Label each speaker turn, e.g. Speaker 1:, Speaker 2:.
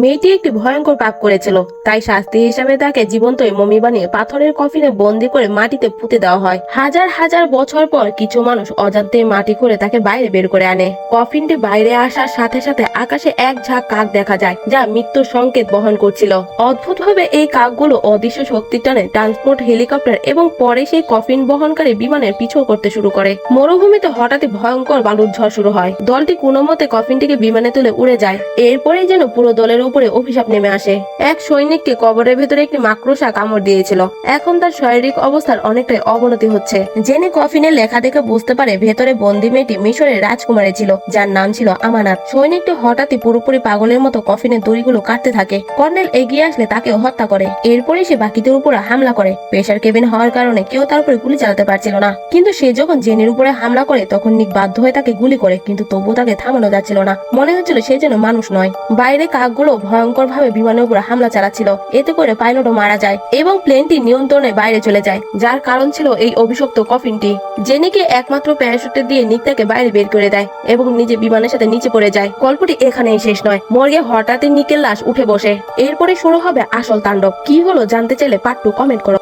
Speaker 1: মেয়েটি একটি ভয়ঙ্কর পাপ করেছিল, তাই শাস্তি হিসাবে তাকে জীবন্তই মমি বানিয়ে পাথরের কফিনে বন্দি করে মাটিতে পুঁতে দেওয়া হয়। হাজার হাজার বছর পর কিছু মানুষ অজান্তে মাটি করে তাকে বাইরে বের করে আনে। কফিনটি বাইরে আসার সাথে সাথে আকাশে এক ঝাঁক কাক দেখা যায়, যা মৃত্যুর সংকেত বহন করছিল। অদ্ভুতভাবে এই কাকগুলো অদৃশ্য শক্তির টানে ট্রান্সপোর্ট হেলিকপ্টার এবং পরে সেই কফিন বহনকারী বিমানের পিছু করতে শুরু করে। মরুভূমিতে হঠাৎই ভয়ঙ্কর বালুর ঝড় শুরু হয়। দলটি কোনো মতে কফিনটিকে বিমানে তুলে উড়ে যায়। এরপরেই যেন পুরো দলের উপরে অভিশাপ নেমে আসে। এক সৈনিককে কবরের ভেতরে একটি মাকড়সা কামড় দিয়েছিল। এখন তার শারীরিক অবস্থার অনেকটাই অবনতি হচ্ছে। জেনে কফিনের লেখা দেখে বুঝতে পারে ভেতরে বন্দি মেয়েটি মিশরের রাজকুমারী ছিল, যার নাম ছিল আমানাত। সৈনিকটি হঠাৎই পুরোপুরি পাগলের মতো কফিনের দড়িগুলো কাটতে থাকে। কর্নেল এগিয়ে আসলে তাকেও হত্যা করে। এরপরে সে বাকিদের উপরে হামলা করে। প্রেসার কেবিন হওয়ার কারণে কেউ তার উপরে গুলি চালাতে পারছিল না। কিন্তু সে যখন জেনের উপরে হামলা করে তখন নিক বাধ্য হয়ে তাকে গুলি করে, কিন্তু তবুও তাকে থামানো যাচ্ছিল না। মনে হচ্ছিল সে যেন মানুষ নয়। বাইরে কাকগুলো ভয়ঙ্কর ভাবে বিমানের উপর হামলা চালাচ্ছিল। এতে করে পাইলটও মারা যায় এবং প্লেনটি নিয়ন্ত্রণের বাইরে চলে যায়, যার কারণ ছিল এই অভিশপ্ত কফিনটি। জেনিকে একমাত্র প্যারাশুটে দিয়ে নিক তাকে বাইরে বের করে দেয় এবং নিজে বিমানের সাথে নিচে পড়ে যায়। গল্পটি এখানেই শেষ নয়। মর্গে হঠাৎই নিকের লাশ উঠে বসে। এরপরে শুরু হবে আসল তাণ্ডব। কি হলো জানতে চাইলে পার্ট 2 কমেন্ট করো।